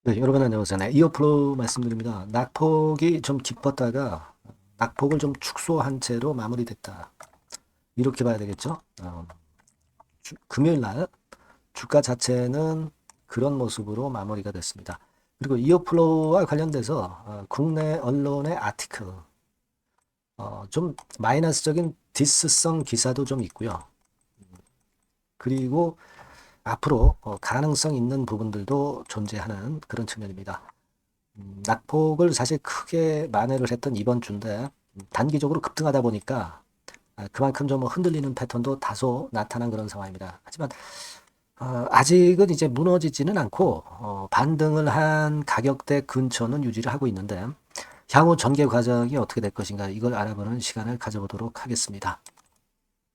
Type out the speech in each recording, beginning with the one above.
네, 여러분 안녕하세요. 네, 이어플로 말씀드립니다. 낙폭이 좀 깊었다가 낙폭을 좀 축소한 채로 마무리됐다. 이렇게 봐야 되겠죠? 금요일 날 주가 자체는 그런 모습으로 마무리가 됐습니다. 그리고 이어플로와 관련돼서 국내 언론의 아티클, 좀 마이너스적인 디스성 기사도 좀 있고요. 그리고 앞으로 가능성 있는 부분들도 존재하는 그런 측면입니다. 낙폭을 사실 크게 만회를 했던 이번 주인데 단기적으로 급등하다 보니까 그만큼 좀 흔들리는 패턴도 다소 나타난 그런 상황입니다. 하지만 아직은 이제 무너지지는 않고 반등을 한 가격대 근처는 유지를 하고 있는데 향후 전개 과정이 어떻게 될 것인가 이걸 알아보는 시간을 가져보도록 하겠습니다.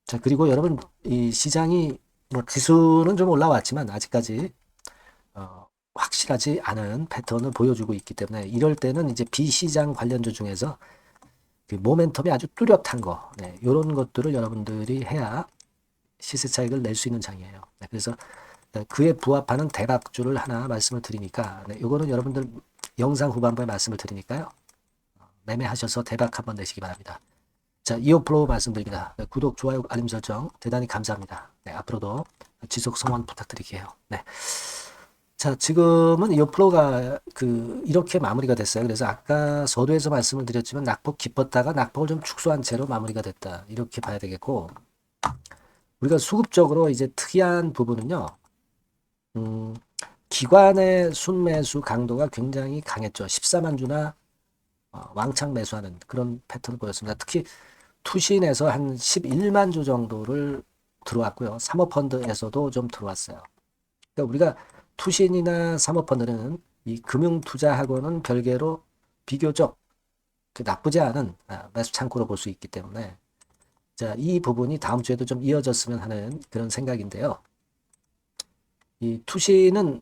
자, 그리고 여러분 이 시장이 뭐 지수는 좀 올라왔지만 아직까지 어, 확실하지 않은 패턴을 보여주고 있기 때문에 이럴 때는 이제 비시장 관련주 중에서 그 모멘텀이 아주 뚜렷한 거, 네, 이런 것들을 여러분들이 해야 시세 차익을 낼 수 있는 장이에요. 네, 그래서 그에 부합하는 대박주를 하나 말씀을 드리니까, 네, 요거는 여러분들 영상 후반부에 말씀을 드리니까요. 매매하셔서 대박 한번 내시기 바랍니다. 자, 이어플로우 말씀드립니다. 네, 구독, 좋아요, 알림 설정 대단히 감사합니다. 네, 앞으로도 지속 성원 부탁드릴게요. 네. 자, 지금은 이 플로우가 이렇게 마무리가 됐어요. 그래서 아까 서두에서 말씀을 드렸지만 낙폭 깊었다가 낙폭을 좀 축소한 채로 마무리가 됐다. 이렇게 봐야 되겠고, 우리가 수급적으로 이제 특이한 부분은요, 음, 기관의 순매수 강도가 굉장히 강했죠. 14만 주나 왕창 매수하는 그런 패턴을 보였습니다. 특히 투신에서 한 11만 주 정도를 들어왔고요. 사모펀드에서도 좀 들어왔어요. 그러니까 우리가 투신이나 사모펀드는 이 금융투자하고는 별개로 비교적 나쁘지 않은 매수 창구로 볼 수 있기 때문에 자, 이 부분이 다음 주에도 좀 이어졌으면 하는 그런 생각인데요. 이 투신은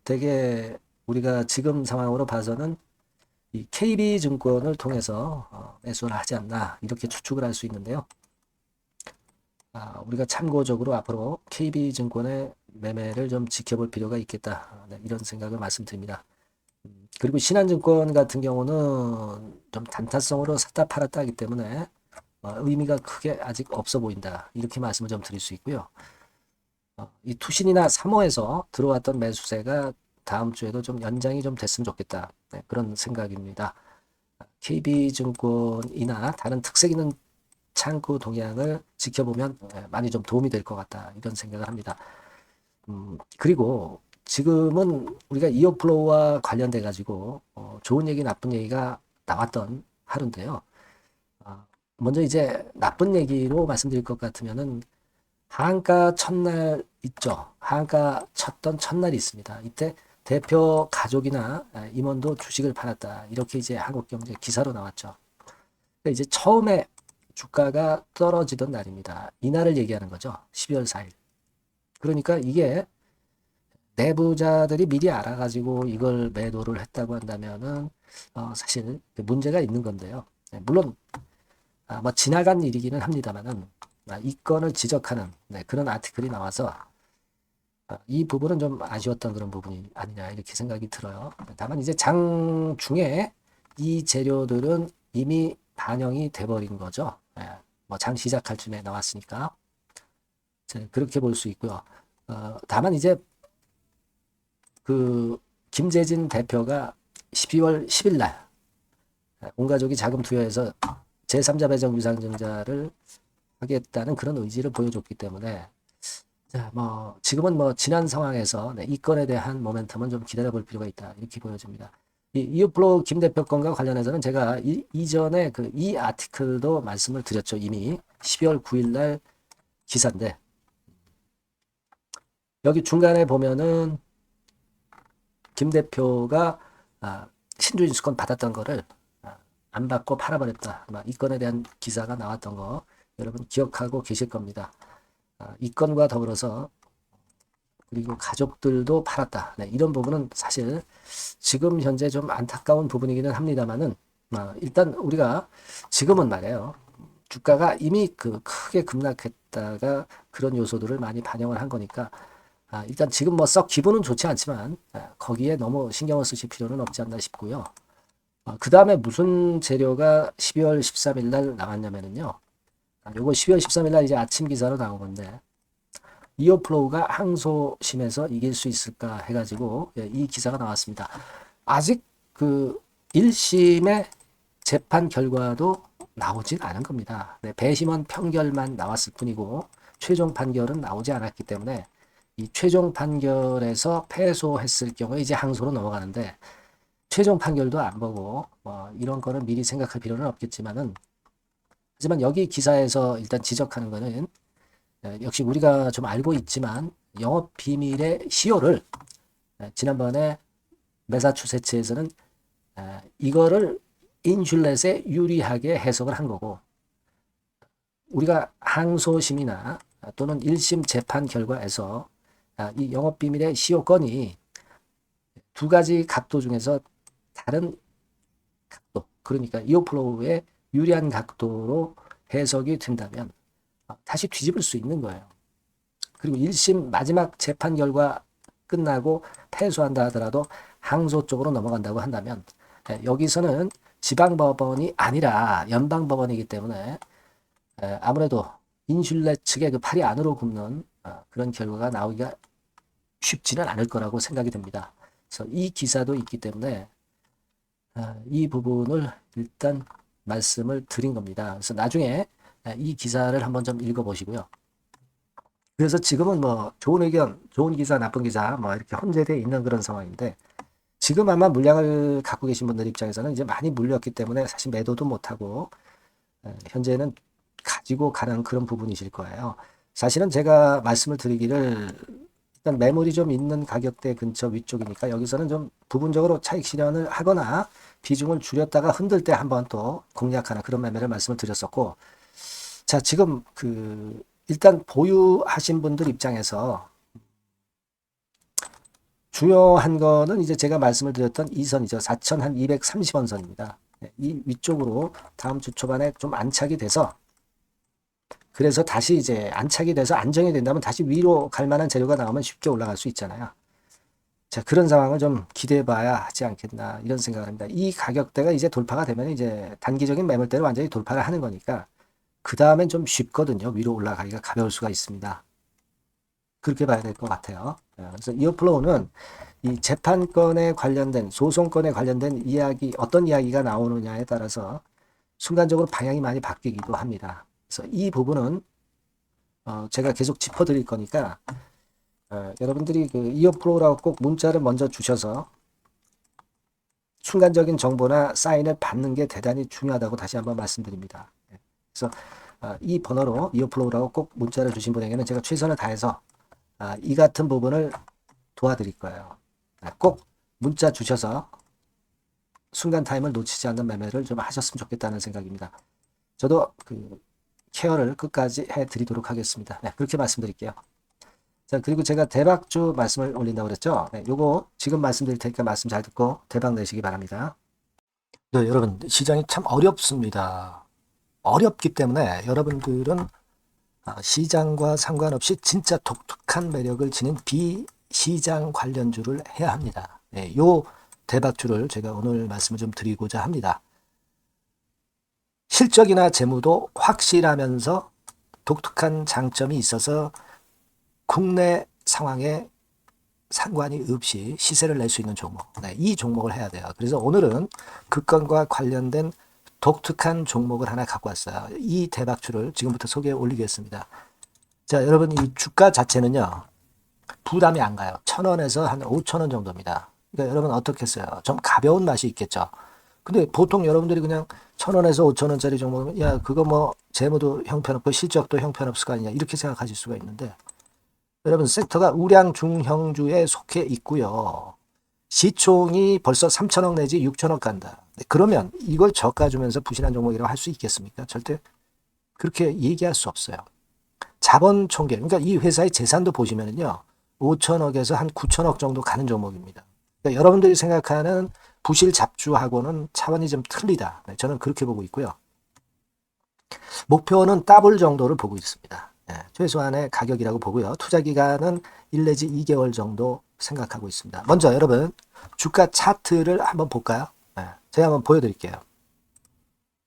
되게 우리가 지금 상황으로 봐서는 이 KB증권을 통해서 매수를 하지 않나 이렇게 추측을 할 수 있는데요. 우리가 참고적으로 앞으로 KB증권의 매매를 좀 지켜볼 필요가 있겠다. 네, 이런 생각을 말씀드립니다. 그리고 신한증권 같은 경우는 좀 단타성으로 샀다 팔았다 하기 때문에 의미가 크게 아직 없어 보인다. 이렇게 말씀을 좀 드릴 수 있고요. 이 투신이나 3호에서 들어왔던 매수세가 다음 주에도 좀 연장이 좀 됐으면 좋겠다. 네, 그런 생각입니다. KB증권이나 다른 특색 있는 창구 동향을 지켜보면 많이 좀 도움이 될 것 같다. 이런 생각을 합니다. 그리고 지금은 우리가 이어플로우와 관련돼 가지고 좋은 얘기 나쁜 얘기가 나왔던 하루인데요. 어, 먼저 이제 나쁜 얘기로 말씀드릴 것 같으면은 하한가 첫날 있죠. 하한가 쳤던 첫날이 있습니다. 이때 대표 가족이나 임원도 주식을 팔았다. 이렇게 이제 한국경제 기사로 나왔죠. 그러니까 이제 처음에 주가가 떨어지던 날입니다. 이날을 얘기하는 거죠. 12월 4일. 그러니까 이게 내부자들이 미리 알아가지고 이걸 매도를 했다고 한다면은 사실 문제가 있는 건데요. 네, 물론 뭐 지나간 일이기는 합니다만은 이 건을 지적하는 그런 아티클이 나와서 이 부분은 좀 아쉬웠던 그런 부분이 아니냐 이렇게 생각이 들어요. 다만 이제 장 중에 이 재료들은 이미 반영이 돼버린 거죠. 뭐장 시작할 쯤에 나왔으니까 그렇게 볼 수 있고요. 다만 이제 그 김재진 대표가 12월 10일 날 온 가족이 자금 투여해서 제3자 배정 유상증자를 하겠다는 그런 의지를 보여줬기 때문에 자, 뭐 지금은 뭐 지난 상황에서 이 건에 대한 모멘텀은 좀 기다려볼 필요가 있다 이렇게 보여집니다. 이 이웃플로 김 대표 건과 관련해서는 제가 이전에 이 아티클도 말씀을 드렸죠. 이미 12월 9일 날 기사인데 여기 중간에 보면은 김 대표가 신주인수권 받았던 거를 안 받고 팔아버렸다. 이 건에 대한 기사가 나왔던 거 여러분 기억하고 계실 겁니다. 이 건과 더불어서 그리고 가족들도 팔았다. 네, 이런 부분은 사실 지금 현재 좀 안타까운 부분이기는 합니다만은 일단 우리가 지금은 말이에요. 주가가 이미 크게 급락했다가 그런 요소들을 많이 반영을 한 거니까 일단 지금 뭐 썩 기분은 좋지 않지만 거기에 너무 신경을 쓰실 필요는 없지 않나 싶고요. 그 다음에 무슨 재료가 12월 13일 날 나왔냐면은요. 요거 12월 13일 날 이제 아침 기사로 나온 건데 이어플로우가 항소심에서 이길 수 있을까 해가지고 이 기사가 나왔습니다. 아직 그 1심의 재판 결과도 나오진 않은 겁니다. 네, 배심원 판결만 나왔을 뿐이고 최종 판결은 나오지 않았기 때문에 이 최종 판결에서 패소했을 경우에 이제 항소로 넘어가는데 최종 판결도 안 보고 이런 거는 미리 생각할 필요는 없겠지만은 하지만 여기 기사에서 일단 지적하는 거는 역시 우리가 좀 알고 있지만 영업 비밀의 시효를 지난번에 매사추세츠에서는 이거를 인슐렛에 유리하게 해석을 한 거고 우리가 항소심이나 또는 1심 재판 결과에서 이 영업비밀의 시효건이 두 가지 각도 중에서 다른 각도, 그러니까 이어플로우의 유리한 각도로 해석이 된다면 다시 뒤집을 수 있는 거예요. 그리고 1심 마지막 재판 결과 끝나고 패소한다 하더라도 항소 쪽으로 넘어간다고 한다면 여기서는 지방법원이 아니라 연방법원이기 때문에 아무래도 인슐렛 측의 그 팔이 안으로 굽는 그런 결과가 나오기가 쉽지는 않을 거라고 생각이 됩니다. 그래서 이 기사도 있기 때문에 이 부분을 일단 말씀을 드린 겁니다. 그래서 나중에 이 기사를 한번 좀 읽어보시고요. 그래서 지금은 뭐 좋은 의견, 좋은 기사, 나쁜 기사 뭐 이렇게 혼재되어 있는 그런 상황인데 지금 아마 물량을 갖고 계신 분들 입장에서는 이제 많이 물렸기 때문에 사실 매도도 못하고 현재는 가지고 가는 그런 부분이실 거예요. 사실은 제가 말씀을 드리기를 일단 매물이 좀 있는 가격대 근처 위쪽이니까 여기서는 좀 부분적으로 차익 실현을 하거나 비중을 줄였다가 흔들 때 한번 또 공략하는 그런 매매를 말씀을 드렸었고 자 지금 일단 보유하신 분들 입장에서 중요한 거는 이제 제가 말씀을 드렸던 이 선이죠. 4,230원 선입니다. 이 위쪽으로 다음 주 초반에 좀 안착이 돼서 그래서 다시 이제 안착이 돼서 안정이 된다면 다시 위로 갈 만한 재료가 나오면 쉽게 올라갈 수 있잖아요. 자, 그런 상황을 좀 기대해 봐야 하지 않겠나 이런 생각을 합니다. 이 가격대가 이제 돌파가 되면 이제 단기적인 매물대를 완전히 돌파를 하는 거니까 그 다음엔 좀 쉽거든요. 위로 올라가기가 가벼울 수가 있습니다. 그렇게 봐야 될 것 같아요. 그래서 이어플로우는 이 재판권에 관련된 소송권에 관련된 이야기 어떤 이야기가 나오느냐에 따라서 순간적으로 방향이 많이 바뀌기도 합니다. 그래서 이 부분은 제가 계속 짚어드릴 거니까 여러분들이 그 이어플로우라고 꼭 문자를 먼저 주셔서 순간적인 정보나 사인을 받는 게 대단히 중요하다고 다시 한번 말씀드립니다. 그래서 이 번호로 이어플로우라고 꼭 문자를 주신 분에게는 제가 최선을 다해서 이 같은 부분을 도와드릴 거예요. 꼭 문자 주셔서 순간 타임을 놓치지 않는 매매를 좀 하셨으면 좋겠다는 생각입니다. 저도 케어를 끝까지 해드리도록 하겠습니다. 네, 그렇게 말씀드릴게요. 자, 그리고 제가 대박주 말씀을 올린다고 그랬죠? 네, 요거 지금 말씀드릴 테니까 말씀 잘 듣고 대박 내시기 바랍니다. 네, 여러분, 시장이 참 어렵습니다. 어렵기 때문에 여러분들은 시장과 상관없이 진짜 독특한 매력을 지닌 비시장 관련주를 해야 합니다. 네, 요 대박주를 제가 오늘 말씀을 좀 드리고자 합니다. 실적이나 재무도 확실하면서 독특한 장점이 있어서 국내 상황에 상관이 없이 시세를 낼 수 있는 종목. 네, 이 종목을 해야 돼요. 그래서 오늘은 그 건과 관련된 독특한 종목을 하나 갖고 왔어요. 이 대박주를 지금부터 소개해 올리겠습니다. 자, 여러분 이 주가 자체는요. 부담이 안 가요. 1,000원에서 한 5,000원 정도입니다. 그러니까 여러분 어떻겠어요? 좀 가벼운 맛이 있겠죠. 근데 보통 여러분들이 그냥 1,000원에서 5,000원짜리 종목은 야 그거 뭐 재무도 형편없고 실적도 형편없을 거 아니냐 이렇게 생각하실 수가 있는데 여러분 섹터가 우량 중형주에 속해 있고요. 시총이 벌써 3,000억 내지 6,000억 간다. 그러면 이걸 저가 주면서 부실한 종목이라고 할 수 있겠습니까? 절대 그렇게 얘기할 수 없어요. 자본 총계, 그러니까 이 회사의 재산도 보시면은요, 5,000억에서 한 9,000억 정도 가는 종목입니다. 그러니까 여러분들이 생각하는 부실 잡주하고는 차원이 좀 틀리다. 네, 저는 그렇게 보고 있고요. 목표는 더블 정도를 보고 있습니다. 최소한의 가격이라고 보고요. 투자 기간은 1 내지 2개월 정도 생각하고 있습니다. 먼저 여러분 주가 차트를 한번 볼까요? 제가 한번 보여드릴게요.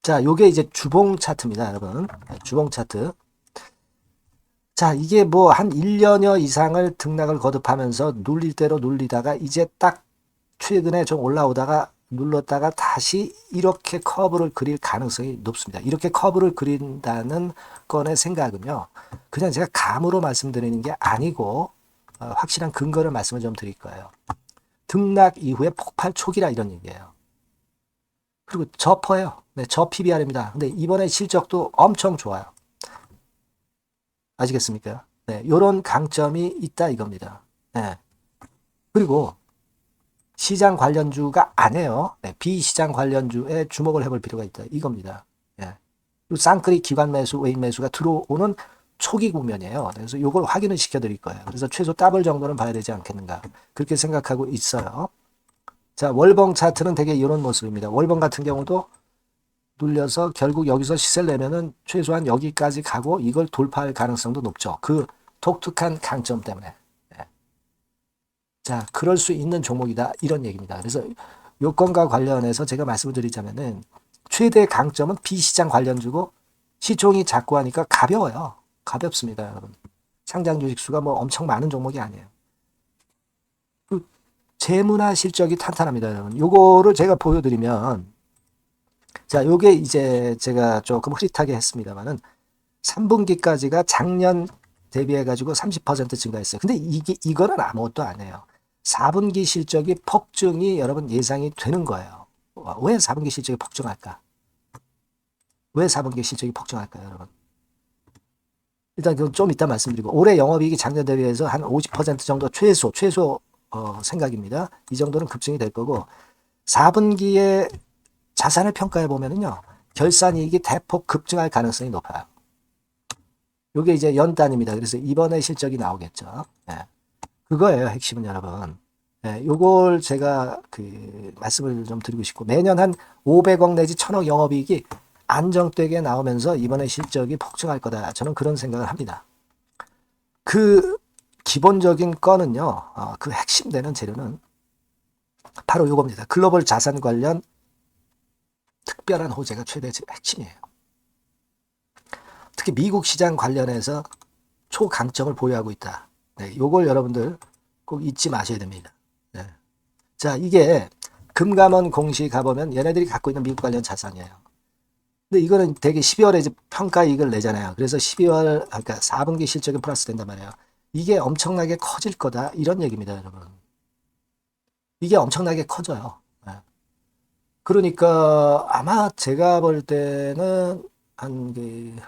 자, 요게 이제 주봉 차트입니다, 여러분. 주봉 차트. 자, 이게 뭐 한 1년여 이상을 등락을 거듭하면서 눌릴 대로 눌리다가 이제 딱 최근에 좀 올라오다가 눌렀다가 다시 이렇게 커브를 그릴 가능성이 높습니다. 이렇게 커브를 그린다는 건의 생각은요, 그냥 제가 감으로 말씀드리는 게 아니고 확실한 근거를 말씀을 좀 드릴 거예요. 등락 이후에 폭발 초기라 이런 얘기예요. 그리고 저퍼예요. 네, 저 PBR입니다. 근데 이번에 실적도 엄청 좋아요. 아시겠습니까? 네, 요런 강점이 있다 이겁니다. 네. 그리고 시장 관련주가 아니에요. 네, 비시장 관련주에 주목을 해볼 필요가 있다 이겁니다. 네. 쌍끌이 기관 매수, 외인 매수가 들어오는 초기 국면이에요. 그래서 이걸 확인을 시켜드릴 거예요. 그래서 최소 더블 정도는 봐야 되지 않겠는가 그렇게 생각하고 있어요. 자, 월봉 차트는 되게 이런 모습입니다. 월봉 같은 경우도 눌려서 결국 여기서 시세를 내면은 최소한 여기까지 가고 이걸 돌파할 가능성도 높죠. 그 독특한 강점 때문에. 네. 자, 그럴 수 있는 종목이다 이런 얘기입니다. 그래서 요건과 관련해서 제가 말씀을 드리자면은 최대 강점은 비시장 관련주고 시총이 작고 하니까 가벼워요. 가볍습니다, 여러분. 상장 주식 수가 뭐 엄청 많은 종목이 아니에요. 그 재무나 실적이 탄탄합니다, 여러분. 요거를 제가 보여드리면 자, 요게 이제 제가 조금 흐릿하게 했습니다만은 3분기까지가 작년 대비해가지고 30% 증가했어요. 근데 이거는 아무것도 아니에요. 4분기 실적이 폭증이 여러분 예상이 되는 거예요. 왜 4분기 실적이 폭증할까? 왜 4분기 실적이 폭증할까요, 여러분? 일단 그건 좀 이따 말씀드리고 올해 영업이익이 작년 대비해서 한 50% 정도 최소 생각입니다. 이 정도는 급증이 될 거고 4분기에 자산을 평가해 보면은요. 결산이익이 대폭 급증할 가능성이 높아요. 이게 이제 연단입니다. 그래서 이번에 실적이 나오겠죠. 네. 그거예요. 핵심은 여러분. 네, 요걸 제가 말씀을 좀 드리고 싶고 매년 한 500억 내지 1000억 영업이익이 안정되게 나오면서 이번에 실적이 폭증할 거다. 저는 그런 생각을 합니다. 그 기본적인 건은요. 그 핵심되는 재료는 바로 요겁니다. 글로벌 자산 관련 특별한 호재가 최대 핵심이에요. 특히 미국 시장 관련해서 초강점을 보유하고 있다. 네, 요걸 여러분들 꼭 잊지 마셔야 됩니다. 네. 자, 이게 금감원 공시 가보면 얘네들이 갖고 있는 미국 관련 자산이에요. 근데 이거는 되게 12월에 이제 평가이익을 내잖아요. 그래서 12월, 그러니까 4분기 실적이 플러스 된단 말이에요. 이게 엄청나게 커질 거다. 이런 얘기입니다, 여러분. 이게 엄청나게 커져요. 네. 그러니까 아마 제가 볼 때는 한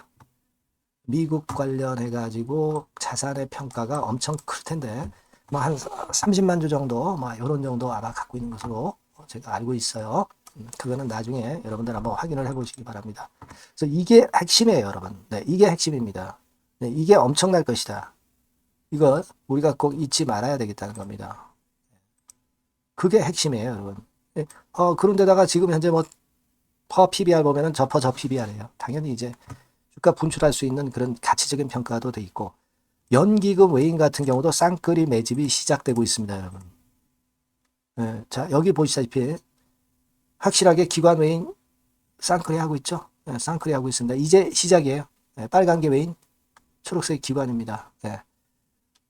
미국 관련해 가지고 자산의 평가가 엄청 클 텐데 뭐 한 30만 주 정도 뭐 이런 정도 아마 갖고 있는 것으로 제가 알고 있어요. 그거는 나중에 여러분들 한번 확인을 해보시기 바랍니다. 그래서 이게 핵심이에요, 여러분. 네, 이게 핵심입니다. 네, 이게 엄청날 것이다. 이거 우리가 꼭 잊지 말아야 되겠다는 겁니다. 그게 핵심이에요, 여러분. 네, 그런데다가 지금 현재 뭐 퍼 PBR 보면은 저 PBR이에요. 당연히 이제 주가 분출할 수 있는 그런 가치적인 평가도 돼 있고 연기금 외인 같은 경우도 쌍끌이 매집이 시작되고 있습니다, 여러분. 네, 자, 여기 보시다시피 확실하게 기관 외인 쌍끌이 하고 있죠. 네, 쌍끌이 하고 있습니다. 이제 시작이에요. 네, 빨간 게 외인, 초록색 기관입니다. 네.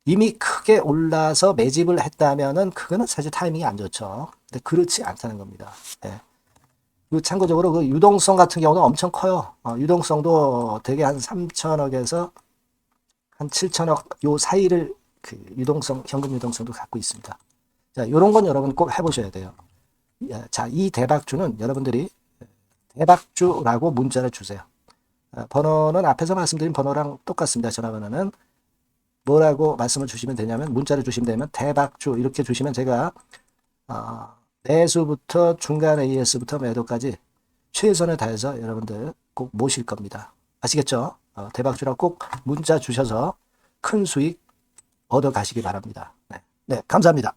이미 크게 올라서 매집을 했다면은 그거는 사실 타이밍이 안 좋죠. 근데 그렇지 않다는 겁니다. 네. 그리고 참고적으로 그 유동성 같은 경우는 엄청 커요. 유동성도 되게 한 3천억에서 한 7천억 요 사이를 현금 유동성도 갖고 있습니다. 자, 요런 건 여러분 꼭 해보셔야 돼요. 자, 이 대박주는 여러분들이 대박주라고 문자를 주세요. 번호는 앞에서 말씀드린 번호랑 똑같습니다. 전화번호는 뭐라고 말씀을 주시면 되냐면 문자를 주시면 되면 대박주 이렇게 주시면 제가 매수부터 중간 AS부터 매도까지 최선을 다해서 여러분들 꼭 모실 겁니다. 아시겠죠? 대박주라고 꼭 문자 주셔서 큰 수익 얻어 가시기 바랍니다. 네, 감사합니다.